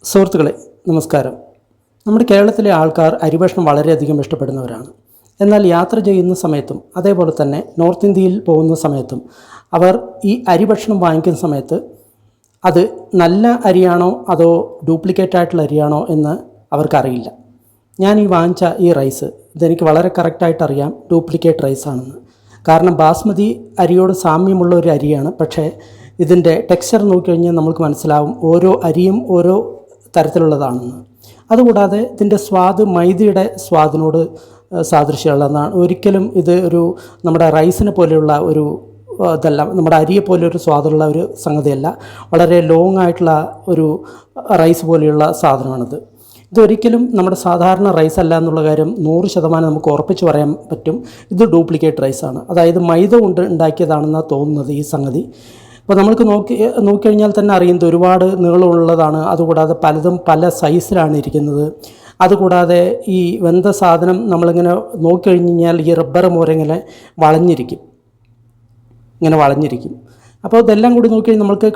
സുഹൃത്തുക്കളെ നമസ്കാരം. നമ്മുടെ കേരളത്തിലെ ആൾക്കാർ അരിഭക്ഷണം വളരെയധികം ഇഷ്ടപ്പെടുന്നവരാണ്. എന്നാൽ യാത്ര ചെയ്യുന്ന സമയത്തും അതേപോലെ തന്നെ നോർത്ത് ഇന്ത്യയിൽ പോകുന്ന സമയത്തും അവർ ഈ അരിഭക്ഷണം വാങ്ങിക്കുന്ന സമയത്ത് അത് നല്ല അരിയാണോ അതോ ഡ്യൂപ്ലിക്കേറ്റ് ആയിട്ടുള്ള അരിയാണോ എന്ന് അവർക്കറിയില്ല. ഞാൻ ഈ വാങ്ങിച്ച ഈ റൈസ് ഇതെനിക്ക് വളരെ കറക്റ്റായിട്ട് അറിയാം ഡ്യൂപ്ലിക്കേറ്റ് റൈസാണെന്ന്. കാരണം ബാസ്മതി അരിയോട് സാമ്യമുള്ള ഒരു അരിയാണ്. പക്ഷേ ഇതിൻ്റെ ടെക്സ്ചർ നോക്കിക്കഴിഞ്ഞാൽ നമുക്ക് മനസ്സിലാവും ഓരോ അരിയും ഓരോ തരത്തിലുള്ളതാണെന്ന്. അതുകൂടാതെ ഇതിൻ്റെ സ്വാദ് മൈദയുടെ സ്വാദിനോട് സാദൃശ്യമുള്ളതാണ്. ഒരിക്കലും ഇത് ഒരു നമ്മുടെ റൈസിനെ പോലെയുള്ള ഒരു ഇതല്ല, നമ്മുടെ അരിയെ പോലെ ഒരു സ്വാദുള്ള ഒരു സംഗതിയല്ല. വളരെ ലോങ് ആയിട്ടുള്ള ഒരു റൈസ് പോലെയുള്ള സാധനമാണിത്. ഇതൊരിക്കലും നമ്മുടെ സാധാരണ റൈസ് അല്ല എന്നുള്ള കാര്യം 100% നമുക്ക് ഉറപ്പിച്ച് പറയാൻ പറ്റും. ഇത് ഡ്യൂപ്ലിക്കേറ്റ് റൈസാണ്. അതായത് മൈദ കൊണ്ട് ഉണ്ടാക്കിയതാണെന്നാണ് തോന്നുന്നത് ഈ സംഗതി. അപ്പോൾ നമുക്ക് നോക്കിക്കഴിഞ്ഞാൽ തന്നെ അറിയുന്നത് ഒരുപാട് നീളമുള്ളതാണ്. അതുകൂടാതെ പലതും പല സൈസിലാണ് ഇരിക്കുന്നത്. അതുകൂടാതെ ഈ വെന്ത സാധനം നമ്മളിങ്ങനെ നോക്കിക്കഴിഞ്ഞ് കഴിഞ്ഞാൽ ഈ റബ്ബർ മോരങ്ങനെ ഇങ്ങനെ വളഞ്ഞിരിക്കും. അപ്പോൾ ഇതെല്ലാം കൂടി നോക്കി നമുക്ക്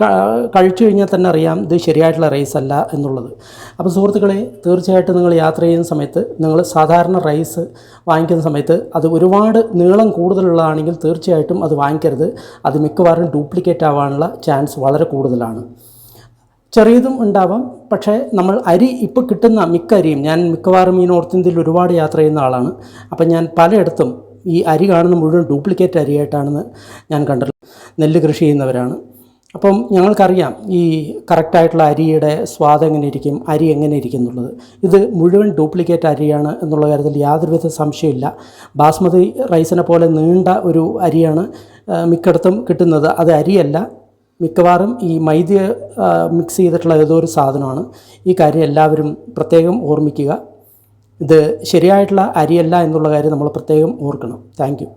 കഴിച്ചു കഴിഞ്ഞാൽ തന്നെ അറിയാം ഇത് ശരിയായിട്ടുള്ള റൈസ് അല്ല എന്നുള്ളത്. അപ്പോൾ സുഹൃത്തുക്കളെ, തീർച്ചയായിട്ടും നിങ്ങൾ യാത്ര ചെയ്യുന്ന സമയത്ത് നിങ്ങൾ സാധാരണ റൈസ് വാങ്ങിക്കുന്ന സമയത്ത് അത് ഒരുപാട് നീളം കൂടുതലുള്ളതാണെങ്കിൽ തീർച്ചയായിട്ടും അത് വാങ്ങിക്കരുത്. അത് മിക്കവാറും ഡ്യൂപ്ലിക്കേറ്റ് ആവാനുള്ള ചാൻസ് വളരെ കൂടുതലാണ്. ചെറിയതും ഉണ്ടാവാം. പക്ഷേ നമ്മൾ അരി ഇപ്പോൾ കിട്ടുന്ന മിക്ക അരിയും, ഞാൻ മിക്കവാറും ഈ നോർത്ത് ഇന്ത്യയിൽ ഒരുപാട് യാത്ര ചെയ്യുന്ന ആളാണ്. അപ്പം ഞാൻ പലയിടത്തും ഈ അരി കാണുന്ന മുഴുവൻ ഡ്യൂപ്ലിക്കേറ്റ് അരിയായിട്ടാണെന്ന് ഞാൻ കണ്ടിട്ടുള്ളത്. നെല്ല് കൃഷി ചെയ്യുന്നവരാണ്. അപ്പം ഞങ്ങൾക്കറിയാം ഈ കറക്റ്റായിട്ടുള്ള അരിയുടെ സ്വാദ് എങ്ങനെ ഇരിക്കും, അരി എങ്ങനെ ഇരിക്കും എന്നുള്ളത്. ഇത് മുഴുവൻ ഡ്യൂപ്ലിക്കേറ്റ് അരിയാണ് എന്നുള്ള കാര്യത്തിൽ യാതൊരുവിധ സംശയമില്ല. ബാസ്മതി റൈസിനെ പോലെ നീണ്ട ഒരു അരിയാണ് മിക്കയിടത്തും കിട്ടുന്നത്. അത് അരിയല്ല, മിക്കവാറും ഈ മൈദ മിക്സ് ചെയ്തിട്ടുള്ള ഏതോ ഒരു സാധനമാണ്. ഈ കാര്യം എല്ലാവരും പ്രത്യേകം ഓർമ്മിക്കുക. ഇത് ശരിയായിട്ടുള്ള അരിയല്ല എന്നുള്ള കാര്യം നമ്മൾ പ്രത്യേകം ഓർക്കണം. Thank you.